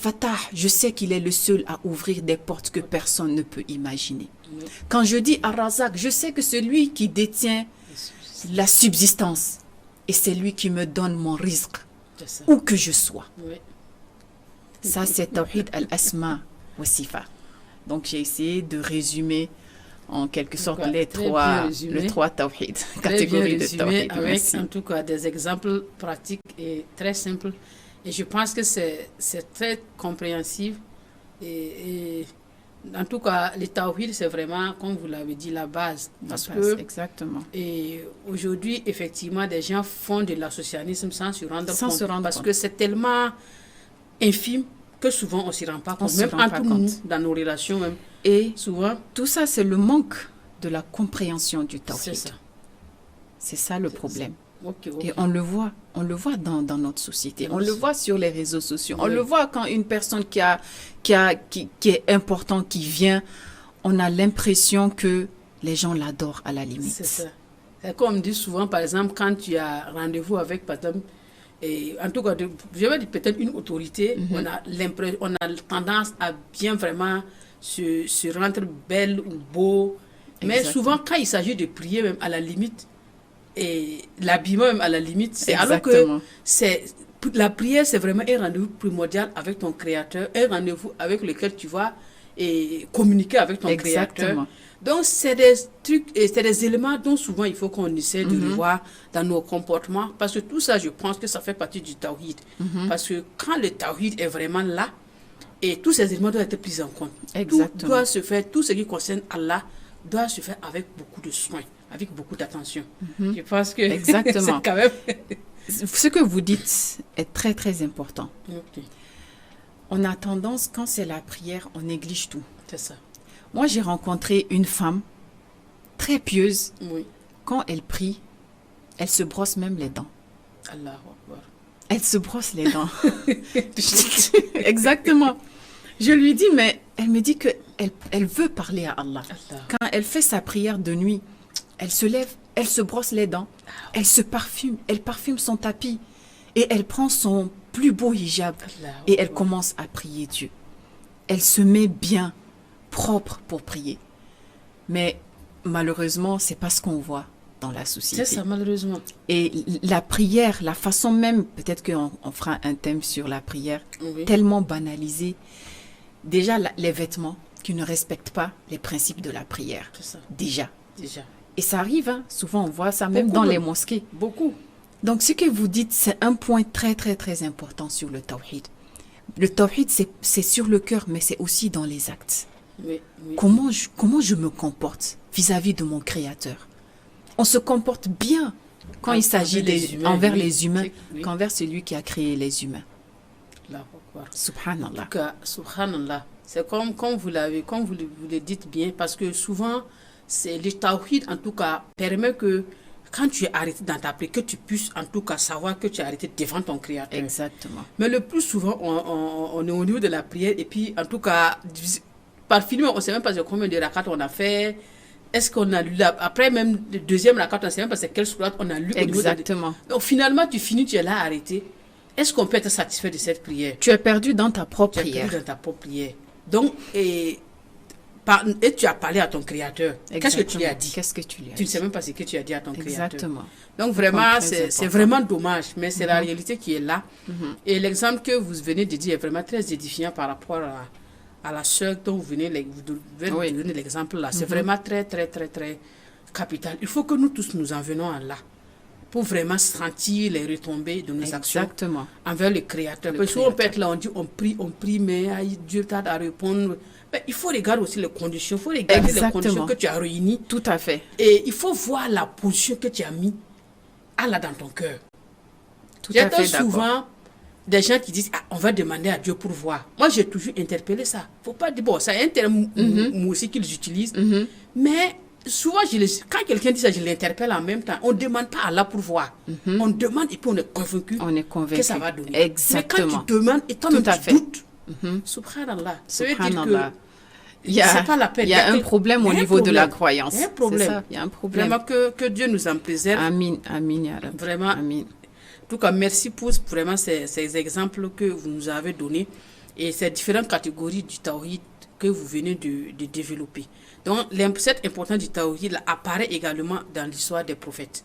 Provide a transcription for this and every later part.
Al-Fatah, je sais qu'il est le seul à ouvrir des portes que personne ne peut imaginer. Quand je dis Ar-Razak, je sais que c'est lui qui détient la subsistance. Et c'est lui qui me donne mon rizq, où que je sois. Ça, c'est Tawhid al-Asma wa Sifa. Donc, j'ai essayé de résumer en quelque sorte les trois Tawhid, catégories de Tawhid. Avec en tout cas des exemples pratiques et très simples. Et je pense que c'est très compréhensible. Et en tout cas, le Tawhid, c'est vraiment, comme vous l'avez dit, la base. Exactement. Et aujourd'hui, effectivement, des gens font de l'associationnisme sans se rendre compte. Parce compte. Que c'est tellement infime que souvent on ne s'y rend pas compte. Même entre nous, dans nos relations même. Et souvent, tout ça, c'est le manque de la compréhension du Tawhid. C'est ça. C'est ça le problème. Okay. Et on le voit dans notre société. On le voit sur les réseaux sociaux. On le voit quand une personne qui est importante, qui vient, on a l'impression que les gens l'adorent à la limite. C'est ça. C'est comme on dit souvent, par exemple, quand tu as rendez-vous avec, par exemple, et en tout cas, je vais dire peut-être une autorité, on a tendance à bien vraiment se rendre belle ou beau. Mais souvent, quand il s'agit de prier, même à la limite, et l'habillement même à la limite, c'est alors que la prière, c'est vraiment un rendez-vous primordial avec ton Créateur, un rendez-vous avec lequel tu vas communiquer avec ton Créateur. Donc, c'est des trucs, et c'est des éléments dont souvent il faut qu'on essaie de revoir dans nos comportements, parce que tout ça, je pense que ça fait partie du Tawhid. Parce que quand le Tawhid est vraiment là, et tous ces éléments doivent être pris en compte. Tout doit se faire, tout ce qui concerne Allah doit se faire avec beaucoup de soin, avec beaucoup d'attention. Je pense que exactement. c'est quand même... Ce que vous dites est très, très important. Okay. On a tendance, quand c'est la prière, on néglige tout. C'est ça. Moi, j'ai rencontré une femme très pieuse. Oui. Quand elle prie, elle se brosse même les dents. Allahu Akbar. Elle se brosse les dents. Exactement. Je lui dis, mais elle me dit qu'elle veut parler à Allah. Quand elle fait sa prière de nuit, elle se lève, elle se brosse les dents, elle se parfume, elle parfume son tapis et elle prend son plus beau hijab et elle commence à prier Dieu. Elle se met bien, propre pour prier. Mais malheureusement, c'est pas ce qu'on voit dans la société. C'est ça, malheureusement. Et la prière, la façon même, peut-être qu'on fera un thème sur la prière, tellement banalisée. Déjà, les vêtements qui ne respectent pas les principes de la prière. C'est ça. Déjà. Et ça arrive, hein. Souvent on voit ça même dans les mosquées. Beaucoup. Donc ce que vous dites, c'est un point très très très important sur le tawhid. Le tawhid, c'est sur le cœur, mais c'est aussi dans les actes. Oui. Comment je me comporte vis-à-vis de mon Créateur? On se comporte bien quand il s'agit envers les humains, qu'envers celui qui a créé les humains. Subhanallah. En tout cas, subhanallah. C'est comme vous le dites bien, parce que souvent, c'est le tawhid, en tout cas, permet que quand tu es arrêté dans ta prière, que tu puisses en tout cas savoir que tu es arrêté devant ton Créateur. Exactement. Mais le plus souvent, on est au niveau de la prière, et puis en tout cas, par film, on ne sait même pas combien de rakats on a fait. Est-ce qu'on a lu après même le deuxième rakat, on ne sait même pas c'est quelle sourate on a lu. Exactement. Donc finalement, tu finis, tu es là arrêté. Est-ce qu'on peut être satisfait de cette prière? Tu es perdu dans ta propre prière. Donc, et tu as parlé à ton Créateur. Qu'est-ce que tu lui as dit? Tu ne sais même pas ce que tu as dit à ton Créateur. Exactement. Donc vraiment, c'est vraiment dommage, mais c'est la réalité qui est là. Et l'exemple que vous venez de dire est vraiment très édifiant par rapport à la sœur dont vous venez donner l'exemple là. C'est vraiment très, très, très, très capital. Il faut que nous tous nous en venons à là, pour vraiment sentir les retombées de nos actions envers le Créateur. Parce qu'on peut être là, on dit on prie, mais Dieu tarde à répondre. Mais il faut regarder aussi les conditions, il faut regarder les conditions que tu as réunies. Tout à fait. Et il faut voir la position que tu as mis Allah dans ton cœur. J'entends souvent des gens qui disent on va demander à Dieu pour voir. Moi, j'ai toujours interpellé ça. Faut pas dire, bon, c'est un terme aussi qu'ils utilisent, mais souvent, quand quelqu'un dit ça, je l'interpelle en même temps. On ne demande pas à Allah pour voir. On demande et puis on est convaincu que ça va donner. Exactement. Mais quand tu demandes et toi-même tu doutes, subhanallah, ça veut dire que c'est pas la peine. Il y a un problème au niveau de la croyance. Il y a un problème. Il y a un problème. Vraiment que Dieu nous en préserve. Amin, amin, ya Rabbi. Vraiment. Amin. En tout cas, merci pour vraiment ces exemples que vous nous avez donnés. Et c'est différentes catégories du tawhid que vous venez de développer. Donc, cette importance du tawhid apparaît également dans l'histoire des prophètes.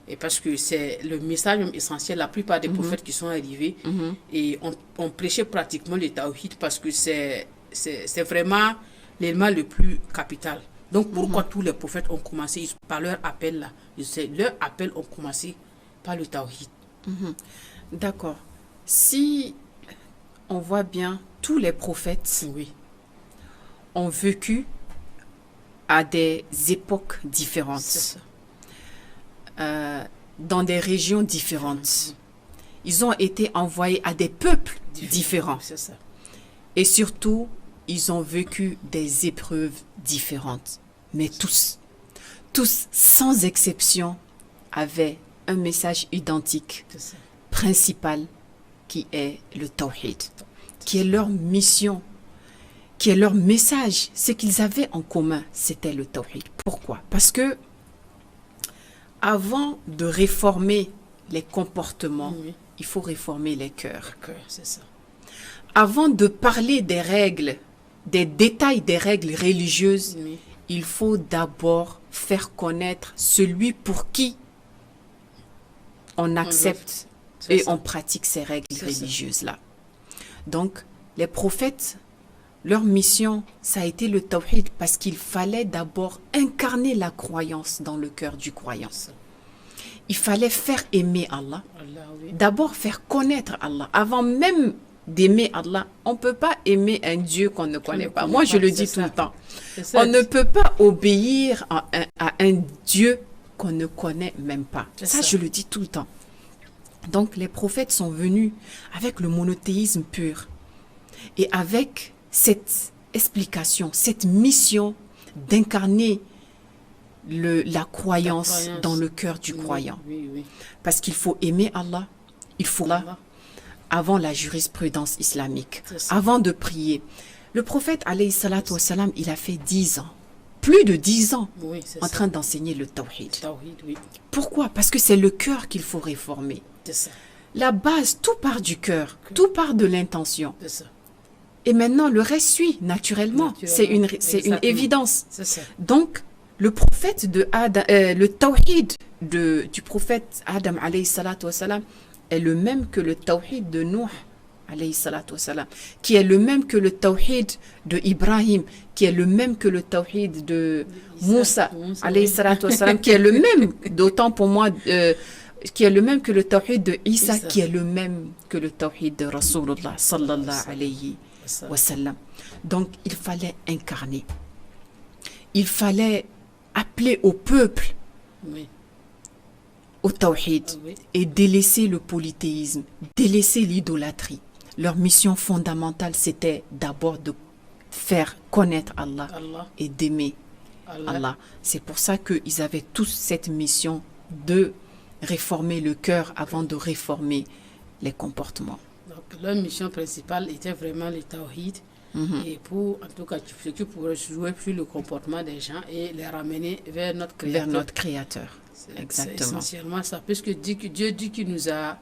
Et parce que c'est le message même essentiel, la plupart des prophètes qui sont arrivés, et on prêchait pratiquement le tawhid parce que c'est vraiment l'élément le plus capital. Donc, pourquoi tous les prophètes ont commencé par leur appel là? Leur appel ont commencé par le tawhid. D'accord. Si on voit bien, tous les prophètes ont vécu à des époques différentes, C'est dans des régions différentes. Ils ont été envoyés à des peuples différents. C'est ça. Et surtout, ils ont vécu des épreuves différentes. Mais tous, sans exception, avaient un message identique, C'est ça. principal, qui est le tawhid, qui est leur mission, qui est leur message. Ce qu'ils avaient en commun, c'était le tawhid. Pourquoi? Parce que avant de réformer les comportements, il faut réformer les cœurs. C'est ça. Avant de parler des règles, des détails des règles religieuses, il faut d'abord faire connaître celui pour qui on accepte et on pratique ces règles religieuses-là. Donc, les prophètes, leur mission, ça a été le tawhid parce qu'il fallait d'abord incarner la croyance dans le cœur du croyant. Il fallait faire aimer Allah. D'abord faire connaître Allah. Avant même d'aimer Allah, on ne peut pas aimer un Dieu qu'on ne connaît pas. Moi, je le dis tout le temps. On ne peut pas obéir à un Dieu qu'on ne connaît même pas. Ça, je le dis tout le temps. Donc, les prophètes sont venus avec le monothéisme pur et avec cette explication, cette mission d'incarner la croyance dans le cœur du croyant. Parce qu'il faut aimer Allah, il faut Allah avant la jurisprudence islamique, avant de prier. Le prophète, alayhi salatu wassalam, il a fait 10 ans, plus de 10 ans, en train d'enseigner le tawhid. Pourquoi? Parce que c'est le cœur qu'il faut réformer. La base, tout part du cœur, tout part de l'intention. Et maintenant, le reste suit naturellement. C'est une évidence. Donc, le prophète de Adam, le tawhid du prophète Adam alayhi salatu wassalam est le même que le tawhid de Nuh alayhi salatu wassalam, qui est le même que le tawhid de Ibrahim, qui est le même que le tawhid de Moussa alayhi salatu wassalam, qui est le même, d'autant pour moi, qui est le même que le tawhid de Isa, qui est le même que le tawhid de Rasulullah sallallahu alayhi wa sallam. Donc, il fallait incarner. Il fallait appeler au peuple au tawhid et délaisser le polythéisme, délaisser l'idolâtrie. Leur mission fondamentale, c'était d'abord de faire connaître Allah et d'aimer Allah. C'est pour ça qu'ils avaient tous cette mission de réformer le cœur avant de réformer les comportements. Donc, leur mission principale était vraiment le tawhid. Et pour, en tout cas, ce qui pourrait jouer sur le comportement des gens et les ramener vers notre Créateur. Vers notre Créateur, exactement. C'est essentiellement ça, puisque Dieu dit qu'il nous a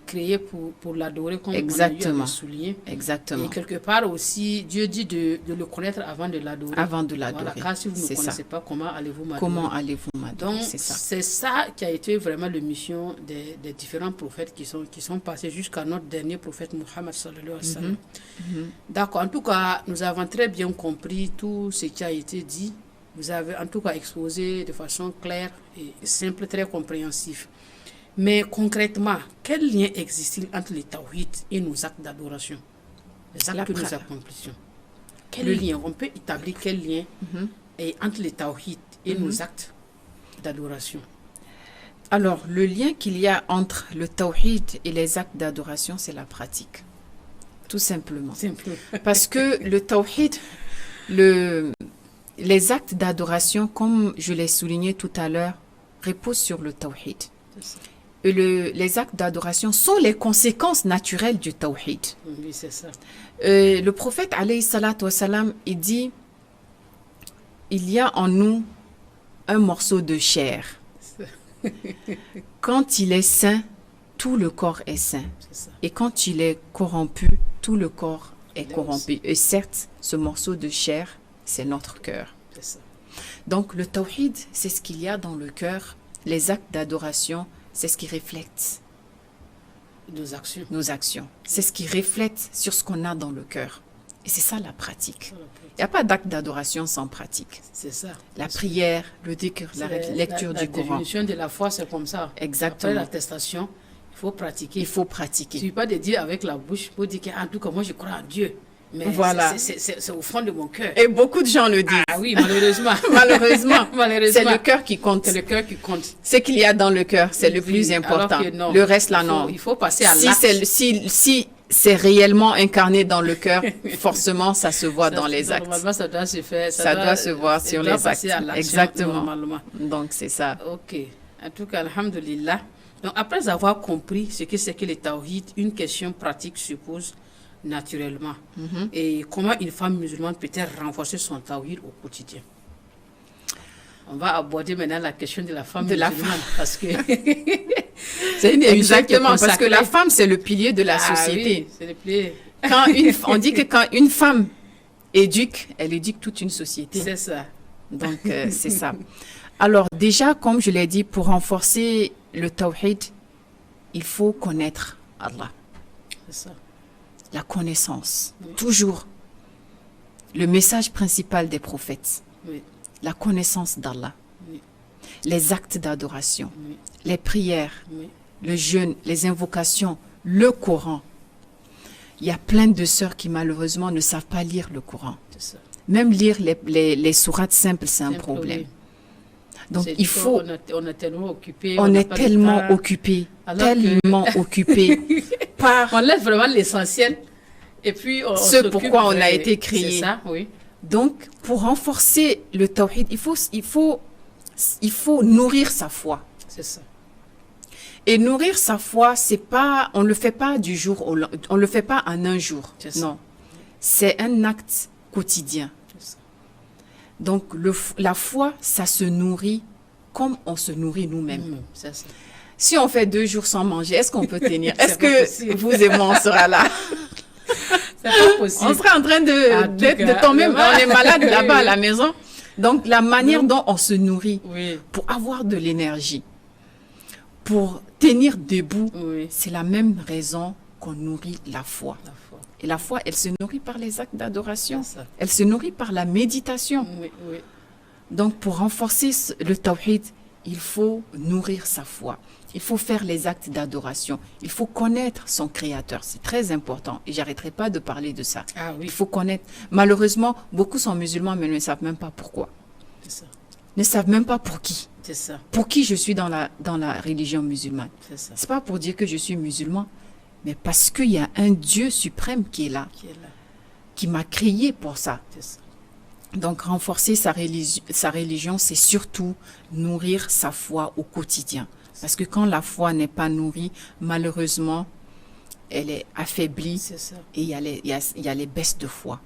créés pour l'adorer, comme on a eu à le souligner. Exactement. Et quelque part aussi, Dieu dit de le connaître avant de l'adorer. Avant de l'adorer. Voilà, car si vous ne connaissez pas, comment allez-vous m'adorer? Comment allez-vous m'adorer? Donc, c'est ça qui a été vraiment la mission des différents prophètes qui sont passés jusqu'à notre dernier prophète, Muhammad sallallahu alayhi wa sallam. D'accord. En tout cas, nous avons très bien compris tout ce qui a été dit. Vous avez en tout cas exposé de façon claire et simple, très compréhensive. Mais concrètement, quel lien existe-t-il entre les tawhid et nos actes d'adoration? Les actes que nous accomplissons. Quel lien? On peut établir quel lien entre les tawhid et nos actes d'adoration? Alors, le lien qu'il y a entre le tawhid et les actes d'adoration, c'est la pratique. Tout simplement. Parce que le tawhid, les actes d'adoration, comme je l'ai souligné tout à l'heure, reposent sur le tawhid. Et les actes d'adoration sont les conséquences naturelles du tawhid. Oui, c'est ça. Le prophète, alayhi salatu wassalam, il dit, il y a en nous un morceau de chair. Quand il est sain, tout le corps est sain. Et quand il est corrompu, tout le corps est corrompu. Et certes, ce morceau de chair, c'est notre cœur. C'est ça. Donc le tawhid, c'est ce qu'il y a dans le cœur. Les actes d'adoration, c'est ce qui reflète nos actions. C'est ce qui reflète sur ce qu'on a dans le cœur. Et c'est ça la pratique. Il n'y a pas d'acte d'adoration sans pratique. C'est ça. La prière, le dhikr, la lecture du Coran. La définition de la foi, c'est comme ça. Exactement. Après l'attestation, il faut pratiquer. Il faut pratiquer. Il ne suffit pas de dire avec la bouche, pour dire qu'en tout cas, moi, je crois en Dieu. Mais voilà. C'est au fond de mon cœur. Et beaucoup de gens le disent. Ah oui, malheureusement. Malheureusement. Malheureusement. C'est le cœur qui compte. C'est le cœur qui compte. Ce qu'il y a dans le cœur, c'est le plus important. Le reste, là, non. Il faut passer à l'acte. Si c'est réellement incarné dans le cœur, forcément, ça se voit dans les actes. Normalement, ça doit se faire. Ça doit se voir sur les actes. Exactement. Normalement. Donc, c'est ça. Ok. En tout cas, alhamdulillah. Donc, après avoir compris ce que c'est que le tawhid, une question pratique se pose naturellement. Et comment une femme musulmane peut-elle renforcer son tawhid au quotidien? On va aborder maintenant la question de la femme musulmane. Parce que c'est une exactement, parce que la femme, c'est le pilier de la société. Oui, c'est le pilier. On dit que quand une femme éduque, elle éduque toute une société. C'est ça. Donc, c'est ça. Alors, déjà, comme je l'ai dit, pour renforcer le tawhid, il faut connaître Allah. C'est ça. La connaissance. Oui. Toujours. Le message principal des prophètes. Oui. La connaissance d'Allah. Oui. Les actes d'adoration. Oui. Les prières. Oui. Le jeûne. Les invocations. Le Coran. Il y a plein de sœurs qui malheureusement ne savent pas lire le Coran. C'est ça. Même lire les sourates simples, c'est un problème. Oui. Donc il faut... On est tellement occupé. On est tellement occupé. Tellement occupé. On laisse vraiment l'essentiel. Et puis ce pourquoi on a été créé. C'est ça, oui. Donc pour renforcer le tawhid, il faut nourrir sa foi. C'est ça. Et nourrir sa foi, c'est pas, on le fait pas du jour au lendemain, on le fait pas en un jour. Non. C'est un acte quotidien. Donc, la foi, ça se nourrit comme on se nourrit nous-mêmes. C'est ça. Si on fait 2 jours sans manger, est-ce qu'on peut tenir? Est-ce que vous et moi, on sera là? C'est pas possible. On sera en train de tomber, on est malade là-bas à la maison. Donc, la manière dont on se nourrit pour avoir de l'énergie, pour tenir debout, c'est la même raison qu'on nourrit la foi. Et la foi, elle se nourrit par les actes d'adoration. Elle se nourrit par la méditation. Donc, pour renforcer le tawhid, il faut nourrir sa foi. Il faut faire les actes d'adoration. Il faut connaître son créateur. C'est très important. Et j'arrêterai pas de parler de ça. Ah, oui. Il faut connaître. Malheureusement, beaucoup sont musulmans, mais ne savent même pas pourquoi. C'est ça. Ne savent même pas pour qui. C'est ça. Pour qui je suis dans la religion musulmane. C'est ça. C'est pas pour dire que je suis musulman, mais parce qu'il y a un Dieu suprême qui est là, qui m'a créé pour ça. Donc, renforcer sa religion, c'est surtout nourrir sa foi au quotidien. Parce que quand la foi n'est pas nourrie, malheureusement, elle est affaiblie. C'est ça. Et il y a les baisses de foi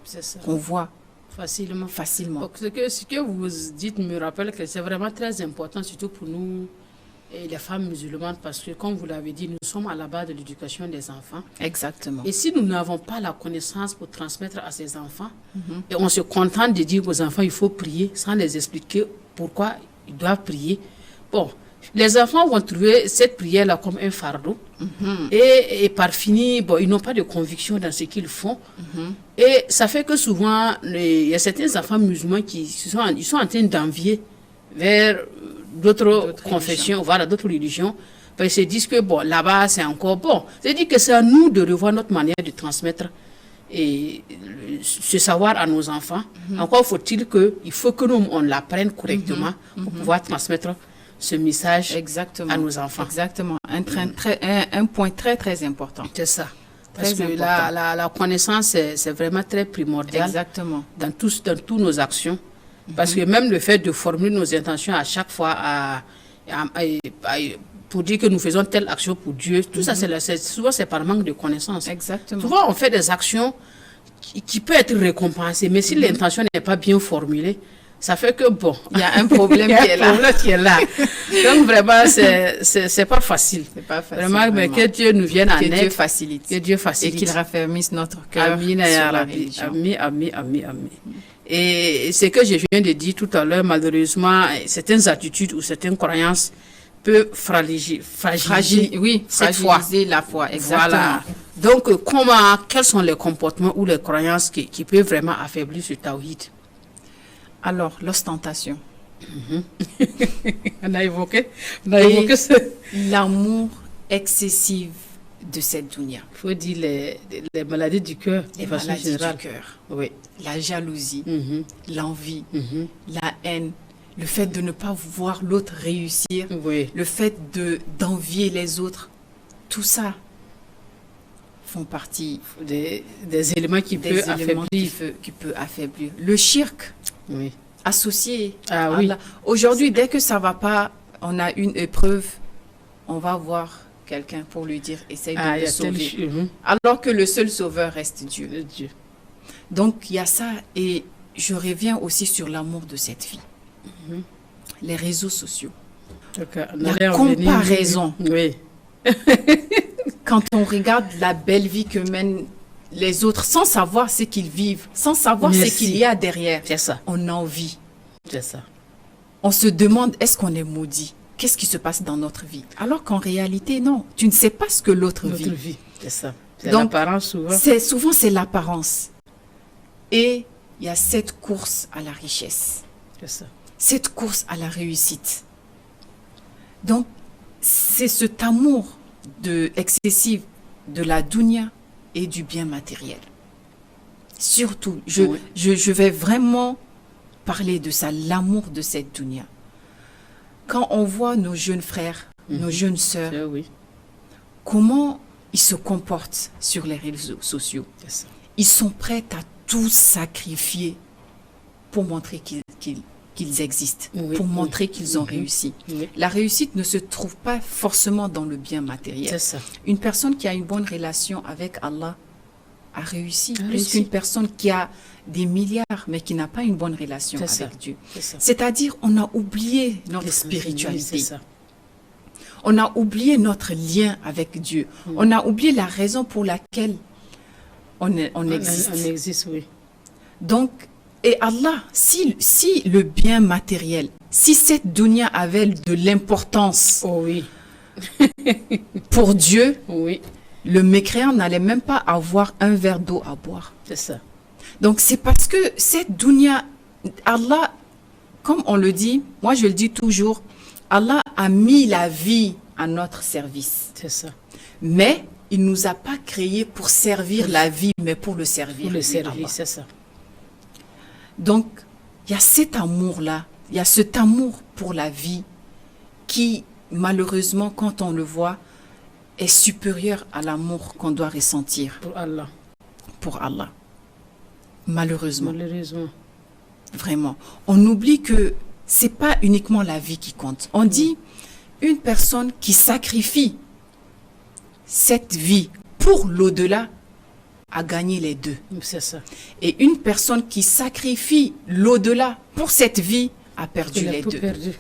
qu'on voit facilement. Donc, ce que vous dites me rappelle que c'est vraiment très important, surtout pour nous, et les femmes musulmanes, parce que, comme vous l'avez dit, nous sommes à la base de l'éducation des enfants. Exactement. Et si nous n'avons pas la connaissance pour transmettre à ces enfants, et on se contente de dire aux enfants, il faut prier, sans les expliquer pourquoi ils doivent prier. Bon, les enfants vont trouver cette prière-là comme un fardeau. Et par fini, bon, ils n'ont pas de conviction dans ce qu'ils font. Et ça fait que souvent, il y a certains enfants musulmans qui sont en train d'envier vers d'autres confessions, voilà, d'autres religions, parce qu'ils se disent que bon, là-bas, c'est encore bon. C'est-à-dire que c'est à nous de revoir notre manière de transmettre et ce savoir à nos enfants. Encore faut-il il faut que nous, on l'apprenne correctement pour pouvoir transmettre ce message à nos enfants. Exactement. Un point très, très important. C'est ça. Parce que la connaissance, c'est vraiment très primordial. Exactement. Dans toutes nos actions. Parce que même le fait de formuler nos intentions à chaque fois pour dire que nous faisons telle action pour Dieu, tout ça, souvent c'est par manque de connaissance. Exactement. Souvent on fait des actions qui peuvent être récompensées, mais si l'intention n'est pas bien formulée, ça fait que bon. Il y a un problème Il y a qui est un là. problème qui est là. Donc vraiment, c'est pas facile. C'est pas facile. Vraiment, mais que Dieu nous vienne en que aide. Dieu facilite. Que Dieu Et facilite. qu'il raffermisse notre cœur Amina sur ya la Rabbi. religion. Amin, amin, amin, amin. Et ce que je viens de dire tout à l'heure, malheureusement, certaines attitudes ou certaines croyances peuvent fragiliser Oui, cette foi. fragiliser la foi, exactement. Voilà. Donc, quels sont les comportements ou les croyances qui peuvent vraiment affaiblir ce tawhid? Alors, l'ostentation. On a évoqué Et ça. l'amour excessif de cette dunya. Il faut dire les maladies du cœur, Les de façon maladies générale. du cœur, Oui. la jalousie, Mhm, l'envie, mhm. la haine, le fait de ne pas voir l'autre réussir, Oui. le fait d'envier les autres, tout ça font partie Des éléments qui des peuvent éléments affaiblir. qui peut affaiblir. Le shirk Oui. associé Ah à oui. Allah. Aujourd'hui, dès que ça va pas, on a une épreuve, on va voir quelqu'un pour lui dire, essaye de Ah, il y me a tel sauver. Mhm. Alors que le seul sauveur reste Dieu. Le Dieu. Donc, il y a ça. Et je reviens aussi sur l'amour de cette vie. Mhm. Les réseaux sociaux. Donc, on La allait en venir. comparaison. Oui. Quand on regarde la belle vie que mènent les autres, sans savoir ce qu'ils vivent, sans savoir ce Merci. qu'il y a derrière, C'est ça. on envie. C'est ça. On se demande, est-ce qu'on est maudit? Qu'est-ce qui se passe dans notre vie? Alors qu'en réalité, non. Tu ne sais pas ce que l'autre Notre vit. vie. C'est ça. C'est Donc, l'apparence souvent. Souvent, c'est l'apparence. Et il y a cette course à la richesse, C'est ça. cette course à la réussite. Donc, c'est cet amour excessif de la dunya et du bien matériel. Surtout, Oui. je vais vraiment parler de ça, l'amour de cette dunya. Quand on voit nos jeunes frères, nos jeunes sœurs, Oui. comment ils se comportent sur les réseaux sociaux. C'est ça. Ils sont prêts à tout sacrifier pour montrer qu'ils existent, Oui, pour oui. montrer qu'ils ont Mhm. réussi. Oui. La réussite ne se trouve pas forcément dans le bien matériel. C'est ça. Une personne qui a une bonne relation avec Allah a réussi, A plus réussi. qu'une personne qui a des milliards mais qui n'a pas une bonne relation C'est avec ça. Dieu. C'est ça. C'est-à-dire, on a oublié notre Oui, spiritualité. c'est ça. On a oublié notre lien avec Dieu. On a oublié la raison pour laquelle on existe. On existe, oui. Donc, et Allah, si le bien matériel, si cette dunya avait de l'importance Oh oui. pour Dieu, Oui. le mécréant n'allait même pas avoir un verre d'eau à boire. C'est ça. Donc, c'est parce que cette dunya, Allah, comme on le dit, moi je le dis toujours, Allah a mis la vie à notre service. C'est ça. Mais il ne nous a pas créés pour servir la vie, mais pour le servir. Pour le lui, service, Allah. c'est ça. Donc, il y a cet amour-là, il y a cet amour pour la vie qui, malheureusement, quand on le voit, est supérieur à l'amour qu'on doit ressentir Pour Allah. pour Allah. Malheureusement, Malheureusement. vraiment. On oublie que c'est pas uniquement la vie qui compte. On dit une personne qui sacrifie cette vie pour l'au-delà a gagné les deux. C'est ça. Et une personne qui sacrifie l'au-delà pour cette vie a perdu Il a les tout deux. perdu.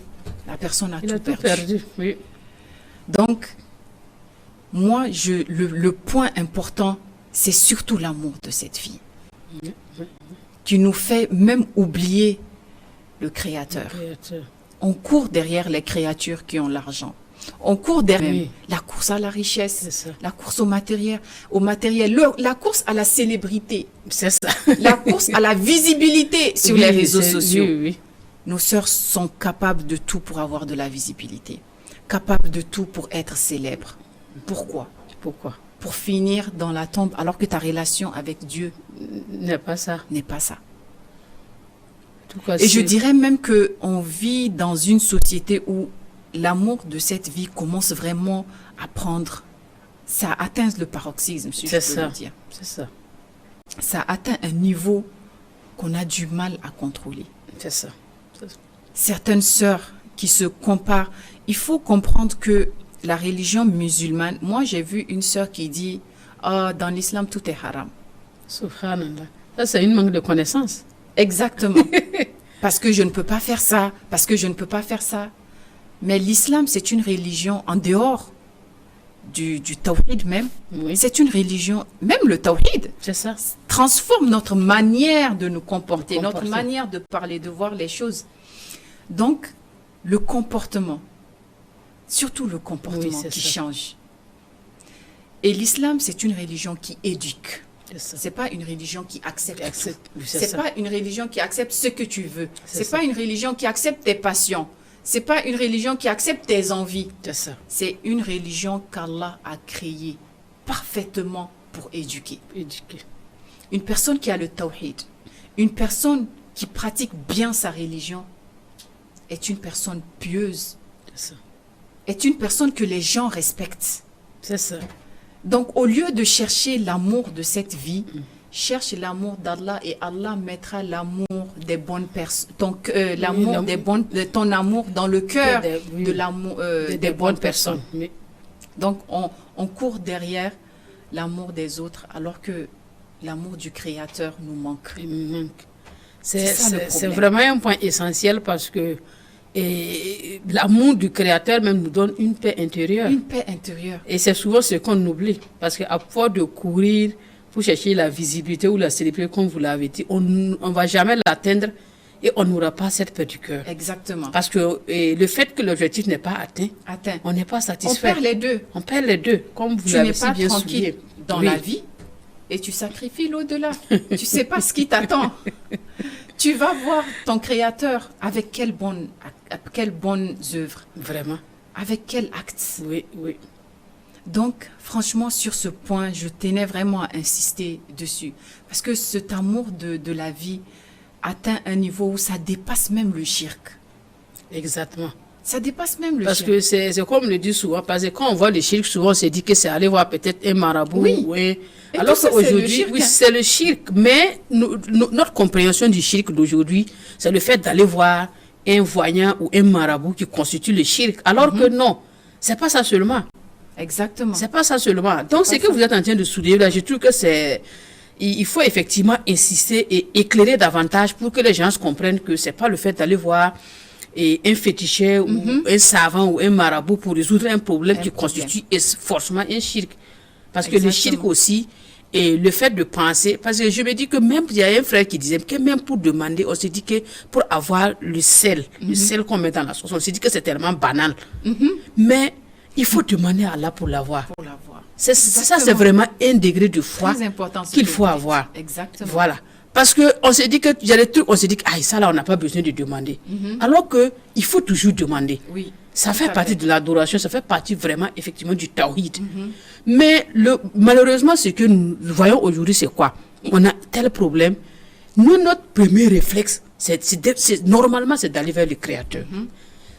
La personne a Il tout a tout perdu. perdu. Oui. Donc, moi, le point important, c'est surtout l'amour de cette vie, qui nous fait même oublier le Créateur. Créateur. On court derrière les créatures qui ont l'argent. On court derrière Oui. la course à la richesse, C'est ça. la course au matériel, la course à la célébrité, C'est ça. la course à la visibilité sur Oui, les réseaux c'est- sociaux. Oui, oui. Nos sœurs sont capables de tout pour avoir de la visibilité, capables de tout pour être célèbres. Pourquoi? Pourquoi? Pour finir dans la tombe alors que ta relation avec Dieu N'est pas ça. n'est pas ça. En tout cas, Et je c'est- dirais même qu'on vit dans une société où l'amour de cette vie commence vraiment à prendre, ça atteint le paroxysme, si je C'est peux ça. le dire. C'est ça. Ça atteint un niveau qu'on a du mal à contrôler. C'est ça. Certaines sœurs qui se comparent, il faut comprendre que la religion musulmane, moi j'ai vu une sœur qui dit, ah, dans l'islam tout est haram. Subhanallah. Ça, c'est une manque de connaissance. Exactement. parce que je ne peux pas faire ça, parce que je ne peux pas faire ça. Mais l'islam, c'est une religion en dehors du tawhid même. Oui. C'est une religion, même le tawhid, C'est ça. transforme notre manière de nous comporter, notre manière de parler, de voir les choses. Donc, le comportement, surtout le comportement qui change. Et l'islam, c'est une religion qui éduque. C'est pas une religion qui accepte. C'est pas une religion qui accepte ce que tu veux. C'est pas une religion qui accepte tes passions. C'est pas une religion qui accepte tes envies. C'est une religion qu'Allah a créée parfaitement pour éduquer. Une personne qui a le tawhid, une personne qui pratique bien sa religion, est une personne pieuse. Est une personne que les gens respectent. C'est ça. Donc, au lieu de chercher l'amour de cette vie, cherche l'amour d'Allah et Allah mettra l'amour des bonnes personnes, l'amour de ton amour dans le cœur de l'amour des bonnes personnes. Oui. Donc, on court derrière l'amour des autres alors que l'amour du Créateur nous manque. C'est vraiment un point essentiel parce que l'amour du Créateur même nous donne une paix intérieure. Une paix intérieure. Et c'est souvent ce qu'on oublie. Parce qu'à force de courir pour chercher la visibilité ou la célébrité, comme vous l'avez dit, on ne va jamais l'atteindre et on n'aura pas cette paix du cœur. Exactement. Parce que le fait que l'objectif n'est pas atteint, on n'est pas satisfait. On perd les deux. On perd les deux, comme vous l'avez si bien souligné. Tu n'es pas tranquille dans la vie et tu sacrifies l'au-delà. Tu ne sais pas ce qui t'attend. Tu vas voir ton Créateur avec quelles bonnes œuvres. Vraiment. Avec quel acte. Oui, oui. Donc, franchement, sur ce point, je tenais vraiment à insister dessus. Parce que cet amour de la vie atteint un niveau où ça dépasse même le shirk. Exactement. Ça dépasse même le parce shirk. Que c'est comme on le dit souvent, parce que quand on voit le shirk, souvent on se dit que c'est aller voir peut-être un marabout. Oui. Alors qu'aujourd'hui, oui, c'est le shirk. Mais notre compréhension du shirk d'aujourd'hui, c'est le fait d'aller voir un voyant ou un marabout qui constitue le shirk. Alors que non, c'est pas ça seulement. Exactement. C'est pas ça seulement. Donc, ce que vous êtes en train de soulever là, je trouve que il faut effectivement insister et éclairer davantage pour que les gens comprennent que c'est pas le fait d'aller voir un féticheur ou un savant ou un marabout pour résoudre un problème qui constitue forcément un shirk. Parce que le shirk aussi, et le fait de penser, parce que je me dis que même, il y a un frère qui disait que même pour demander, on se dit que pour avoir le sel qu'on met dans la sauce, on se dit que c'est tellement banal. Mais il faut demander à Allah pour l'avoir. Ça, c'est vraiment un degré de foi qu'il faut avoir. Exactement. Voilà. Parce qu'on se dit qu'il y a des trucs, on se dit que ça là, on n'a pas besoin de demander. Alors qu'il faut toujours demander. Oui. Ça fait partie de l'adoration, ça fait partie vraiment, effectivement, du tawhid. Mais malheureusement, ce que nous voyons aujourd'hui, c'est quoi? On a tel problème. Nous, notre premier réflexe, normalement, c'est d'aller vers le Créateur.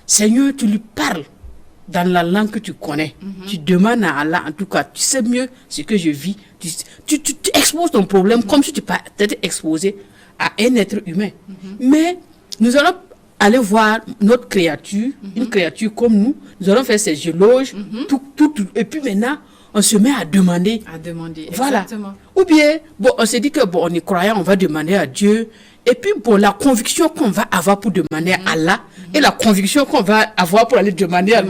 Seigneur, tu lui parles dans la langue que tu connais. Tu demandes à Allah, en tout cas, tu sais mieux ce que je vis. Tu exposes ton problème comme si tu étais exposé à un être humain. Mais nous allons aller voir notre créature, une créature comme nous allons faire ses éloges, tout, et puis maintenant, on se met à demander. Voilà. Exactement. Ou bien, on se dit que on est croyant, on va demander à Dieu. Et puis, la conviction qu'on va avoir pour demander à Allah et la conviction qu'on va avoir pour aller demander à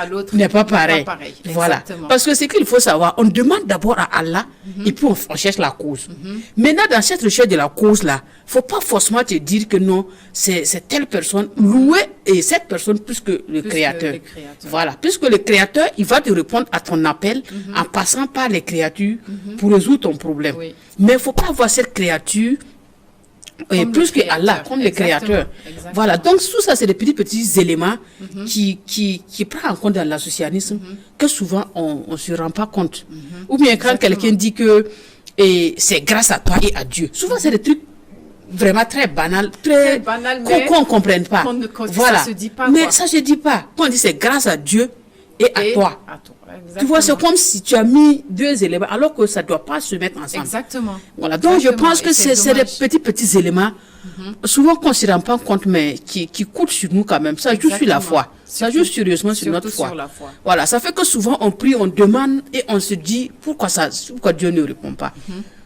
l'autre n'est pas pareil. Voilà. Parce que c'est qu'il faut savoir, on demande d'abord à Allah et puis on cherche la cause. Maintenant, dans cette recherche de la cause-là, il ne faut pas forcément te dire que non, c'est telle personne, louer et cette personne plus que le Créateur. Voilà. Puisque le Créateur, il va te répondre à ton appel en passant par les créatures pour résoudre ton problème. Mais il ne faut pas avoir cette créature plus que Allah, comme le Créateur. Voilà, donc tout ça, c'est des petits éléments qui prennent en compte dans l'associationnisme que souvent on ne se rend pas compte. Ou bien quand quelqu'un dit que c'est grâce à toi et à Dieu. Souvent, c'est des trucs vraiment très banals, qu'on ne comprenne pas. Voilà. Ça se dit pas, mais ça ne se dit pas. Quand on dit c'est grâce à Dieu et à toi. Tu vois, c'est comme si tu as mis deux éléments alors que ça ne doit pas se mettre ensemble. Exactement. Voilà, donc je pense que c'est des petits éléments, souvent qu'on ne se rend pas compte, mais qui coûtent sur nous quand même. Ça joue sur la foi. Ça joue sérieusement sur notre foi. Voilà, ça fait que souvent on prie, on demande et on se dit pourquoi Dieu ne répond pas.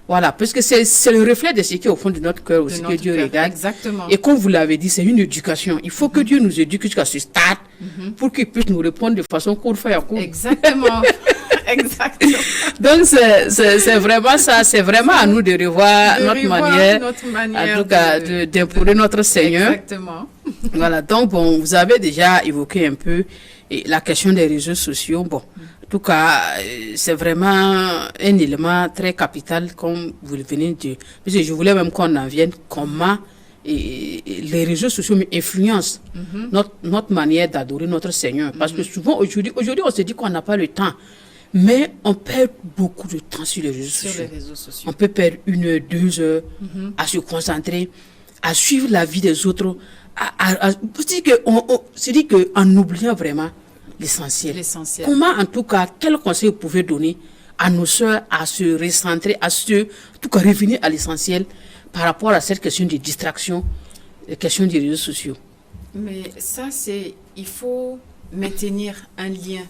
Voilà, parce que c'est le reflet de ce qui est au fond de notre cœur aussi, que Dieu regarde. Exactement. Et comme vous l'avez dit, c'est une éducation. Il faut que Dieu nous éduque jusqu'à ce stade pour qu'il puisse nous répondre de façon court, fait à court. Exactement. Exactement. Donc, c'est vraiment ça. C'est vraiment à nous de revoir notre manière, en tout cas, d'imposer notre Seigneur. Exactement. Voilà, donc, bon, vous avez déjà évoqué un peu la question des réseaux sociaux. Bon, en tout cas, c'est vraiment un élément très capital, comme vous le venez de dire. Parce que je voulais même qu'on en vienne comment les réseaux sociaux influencent notre manière d'adorer notre Seigneur. Parce que souvent, aujourd'hui, on se dit qu'on n'a pas le temps. Mais on perd beaucoup de temps sur les réseaux sociaux. On peut perdre 1 heure, 2 heures à se concentrer, à suivre la vie des autres. C'est-à-dire qu'en oubliant vraiment l'essentiel. Comment, en tout cas, quel conseil vous pouvez donner à nos soeurs à se recentrer, en tout cas, revenir à l'essentiel par rapport à cette question de distraction, la question des réseaux sociaux? Mais ça, il faut maintenir un lien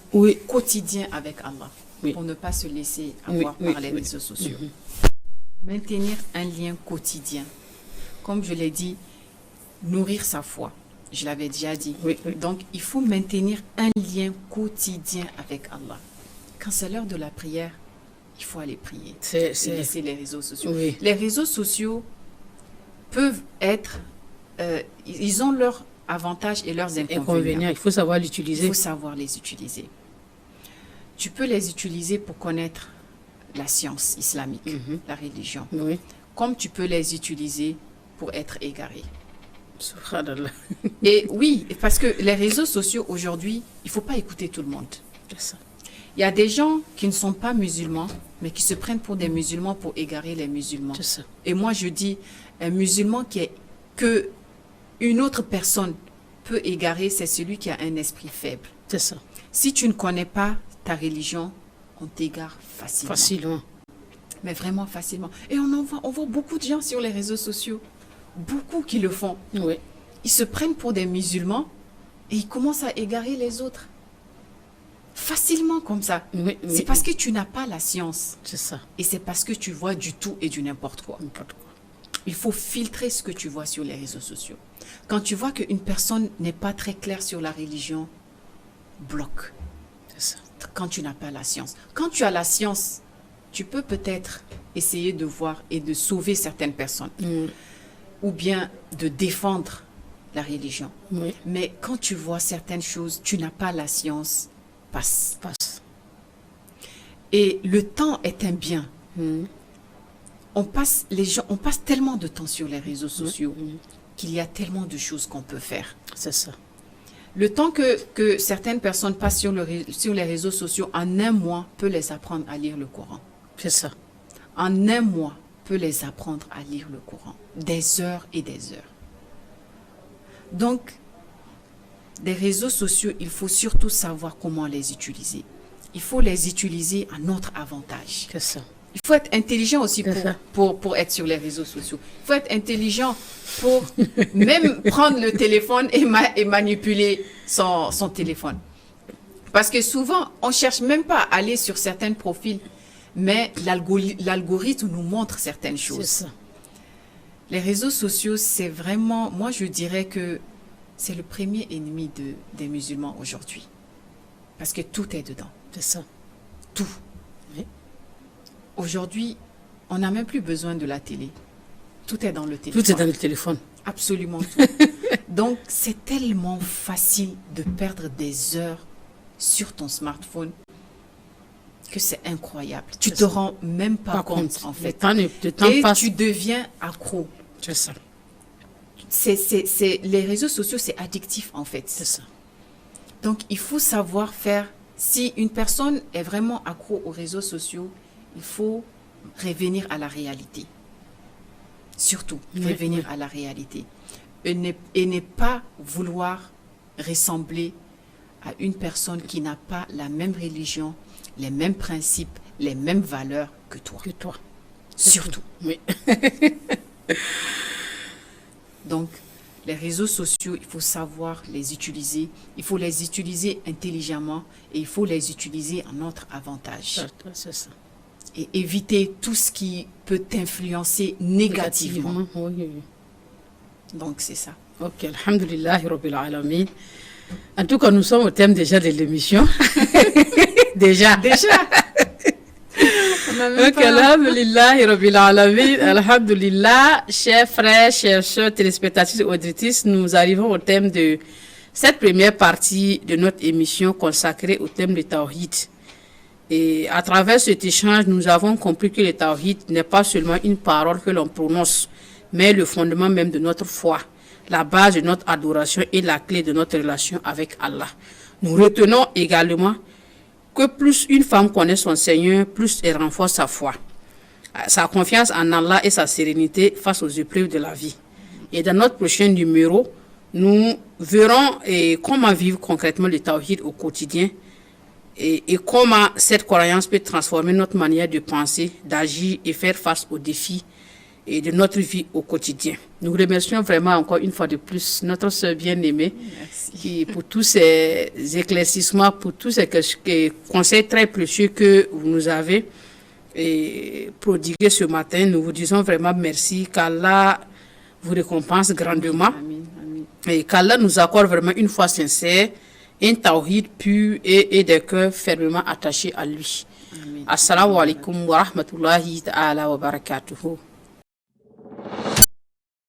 quotidien avec Allah pour ne pas se laisser avoir par les réseaux sociaux. Maintenir un lien quotidien. Comme je l'ai dit, nourrir sa foi. Je l'avais déjà dit. Donc, il faut maintenir un lien quotidien avec Allah. Quand c'est l'heure de la prière, il faut aller prier. Et laisser les réseaux sociaux. Les réseaux sociaux peuvent être... ils ont leurs avantages et leurs inconvénients. Il faut savoir l'utiliser. Il faut savoir les utiliser. Tu peux les utiliser pour connaître la science islamique, la religion. Comme tu peux les utiliser pour être égaré. Subhanallah. Et oui, parce que les réseaux sociaux aujourd'hui, il ne faut pas écouter tout le monde. Il y a des gens qui ne sont pas musulmans, mais qui se prennent pour des musulmans pour égarer les musulmans. Et moi, je dis, un musulman que une autre personne peut égarer, c'est celui qui a un esprit faible. C'est ça. Si tu ne connais pas ta religion, on t'égare facilement. Facilement. Mais vraiment facilement. Et on voit beaucoup de gens sur les réseaux sociaux. Beaucoup qui le font. Ils se prennent pour des musulmans et ils commencent à égarer les autres. Facilement comme ça. C'est parce que tu n'as pas la science. C'est ça. Et c'est parce que tu vois du tout et du n'importe quoi. Il faut filtrer ce que tu vois sur les réseaux sociaux. Quand tu vois qu'une personne n'est pas très claire sur la religion, bloque. C'est ça. Quand tu n'as pas la science. Quand tu as la science, tu peux peut-être essayer de voir et de sauver certaines personnes. Ou bien de défendre la religion. Mais quand tu vois certaines choses, tu n'as pas la science, passe. Et le temps est un bien. On passe tellement de temps sur les réseaux sociaux qu'il y a tellement de choses qu'on peut faire. C'est ça. Le temps que certaines personnes passent sur les réseaux sociaux, en un mois, peut les apprendre à lire le Coran. C'est ça. En un mois, peut les apprendre à lire le Coran. Des heures et des heures. Donc, les réseaux sociaux, il faut surtout savoir comment les utiliser. Il faut les utiliser à notre avantage. C'est ça. Il faut être intelligent aussi pour être sur les réseaux sociaux. Il faut être intelligent pour même prendre le téléphone et manipuler son téléphone. Parce que souvent, on ne cherche même pas à aller sur certains profils, mais l'algorithme nous montre certaines choses. C'est ça. Les réseaux sociaux, c'est vraiment, moi je dirais que c'est le premier ennemi des musulmans aujourd'hui. Parce que tout est dedans. C'est ça. Tout. Aujourd'hui, on n'a même plus besoin de la télé. Tout est dans le téléphone. Tout est dans le téléphone. Absolument tout. Donc, c'est tellement facile de perdre des heures sur ton smartphone que c'est incroyable. Tu te rends même pas compte, en fait. Le temps passe. Tu deviens accro. C'est ça. Les réseaux sociaux, c'est addictif, en fait. C'est ça. Donc, il faut savoir faire... Si une personne est vraiment accro aux réseaux sociaux, il faut revenir à la réalité. Surtout, revenir à la réalité. Et ne pas vouloir ressembler à une personne qui n'a pas la même religion, les mêmes principes, les mêmes valeurs que toi. Surtout. Oui. Donc, les réseaux sociaux, il faut savoir les utiliser. Il faut les utiliser intelligemment et il faut les utiliser à notre avantage. C'est ça. et éviter tout ce qui peut t'influencer négativement. Oui. Donc, c'est ça. Ok, alhamdulillah, rabbil alamin. En tout cas, nous sommes au thème déjà de l'émission. Déjà. Ok, alhamdulillah, rabbil alamin. Alhamdulillah, chers frères, chers soeurs, téléspectatrices et auditrices, nous arrivons au thème de cette première partie de notre émission consacrée au thème du Tawhid. Et à travers cet échange, nous avons compris que le Tawhid n'est pas seulement une parole que l'on prononce, mais le fondement même de notre foi, la base de notre adoration et la clé de notre relation avec Allah. Nous retenons également que plus une femme connaît son Seigneur, plus elle renforce sa foi, sa confiance en Allah et sa sérénité face aux épreuves de la vie. Et dans notre prochain numéro, nous verrons comment vivre concrètement le Tawhid au quotidien et comment cette croyance peut transformer notre manière de penser, d'agir et faire face aux défis et de notre vie au quotidien. Nous remercions vraiment encore une fois de plus notre sœur bien-aimée qui, pour tous ces éclaircissements, pour tous ces conseils très précieux que vous nous avez prodigués ce matin. Nous vous disons vraiment merci, qu'Allah vous récompense grandement. Amen. Et qu'Allah nous accorde vraiment une foi sincère, un tawhid pur et des cœurs fermement attachés à lui. Assalamu alaikum wa rahmatullahi ta'ala wa barakatuhu.